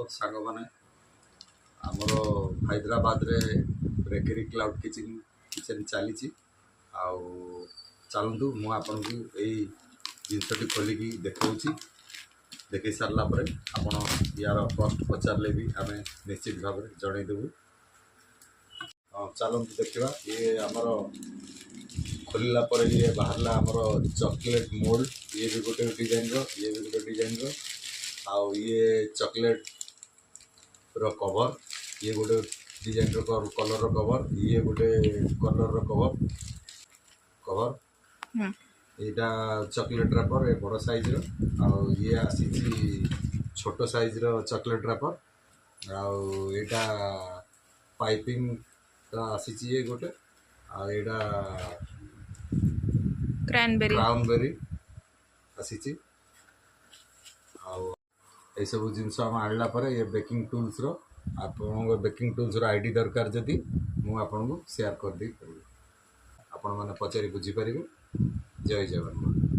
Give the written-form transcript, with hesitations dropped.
तो सांग मैंने आमर हैदराबाद रे बेकरी क्लाउड किचन किचन चली चलतु मुझे यही जिनसटी खोलिकी देखा देखी सारा पर आप यार कस्ट पचारे भी आम निश्चित भाव में जनईदेवु। चलतु देखा ये आमर खोलला पर ये बाहर आमर चॉकलेट मोल्ड ये भी गोटे डिजाइन ये भी गोटे डिजाइन आउ ये चॉकलेट रो कवर ये गोटे डिजाइन रो कलर रो कवर ये गोटे कलर रो कवर कवर यहाँ चॉकलेट रैपर ये बड़ साइज रो ये आसी छोट साइज रो चॉकलेट रैपर आउटा पाइपिंग आसी ये गोटे आईटा क्राउनबेरी आसी ये सब जिनस आम आणला ये बेकिंग टूल्स रो आप बेकिंग टूल्स रो आईडी दरकार जदि मुझे शेयर कर दी आपण मैंने पचारि बुझीपर। जय जगन्नाथ।